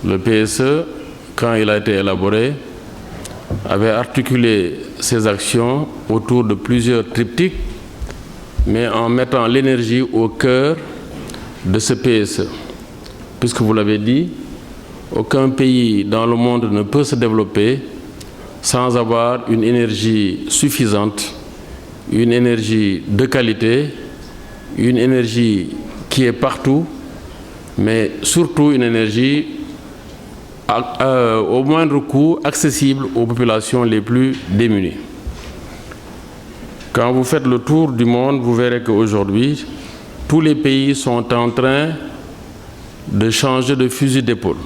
Le PSE, quand il a été élaboré, avait articulé ses actions autour de plusieurs triptyques, mais en mettant l'énergie au cœur de ce PSE. Puisque vous l'avez dit, aucun pays dans le monde ne peut se développer sans avoir une énergie suffisante, une énergie de qualité, une énergie qui est partout, mais surtout une énergie au moindre coût accessible aux populations les plus démunies. Quand vous faites le tour du monde, vous verrez qu'aujourd'hui, tous les pays sont en train de changer de fusil d'épaule.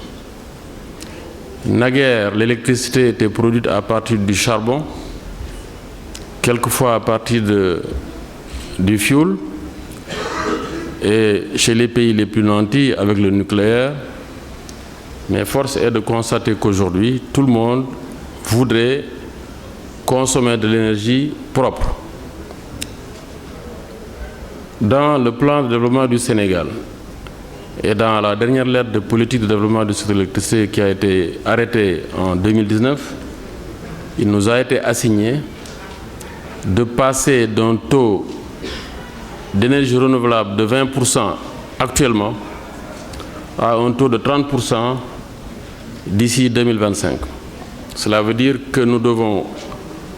Naguère, l'électricité était produite à partir du charbon, quelquefois à partir du fioul, et chez les pays les plus nantis avec le nucléaire. Mais force est de constater qu'aujourd'hui, tout le monde voudrait consommer de l'énergie propre. Dans le plan de développement du Sénégal et dans la dernière lettre de politique de développement du secteur de l'électricité qui a été arrêtée en 2019, il nous a été assigné de passer d'un taux d'énergie renouvelable de 20% actuellement à un taux de 30% d'ici 2025. Cela veut dire que nous devons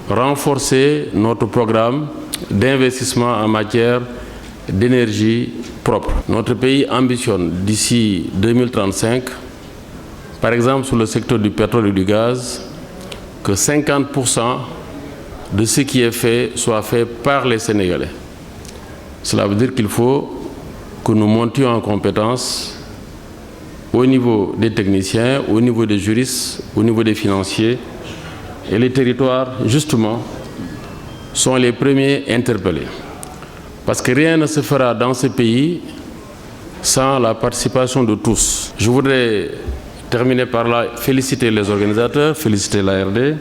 renforcer notre programme d'investissement en matière d'énergie propre. Notre pays ambitionne d'ici 2035, par exemple sur le secteur du pétrole et du gaz, que 50% de ce qui est fait soit fait par les Sénégalais. Cela veut dire qu'il faut que nous montions en compétences au niveau des techniciens, au niveau des juristes, au niveau des financiers. Et les territoires, justement, sont les premiers interpellés. Parce que rien ne se fera dans ce pays sans la participation de tous. Je voudrais terminer par là, féliciter les organisateurs, féliciter l'ARD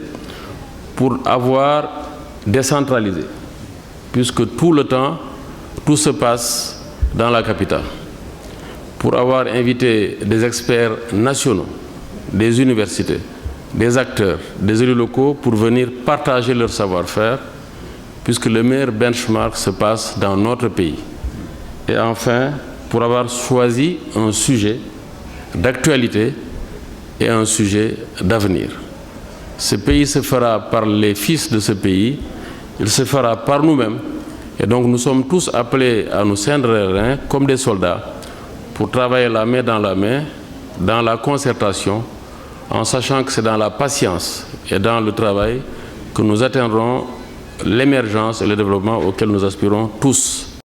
pour avoir décentralisé, puisque tout le temps, tout se passe dans la capitale. Pour avoir invité des experts nationaux, des universités, des acteurs, des élus locaux pour venir partager leur savoir-faire, puisque le meilleur benchmark se passe dans notre pays. Et enfin, pour avoir choisi un sujet d'actualité et un sujet d'avenir. Ce pays se fera par les fils de ce pays, il se fera par nous-mêmes, et donc nous sommes tous appelés à nous cindre les reins comme des soldats pour travailler la main, dans la concertation, en sachant que c'est dans la patience et dans le travail que nous atteindrons l'émergence et le développement auquel nous aspirons tous.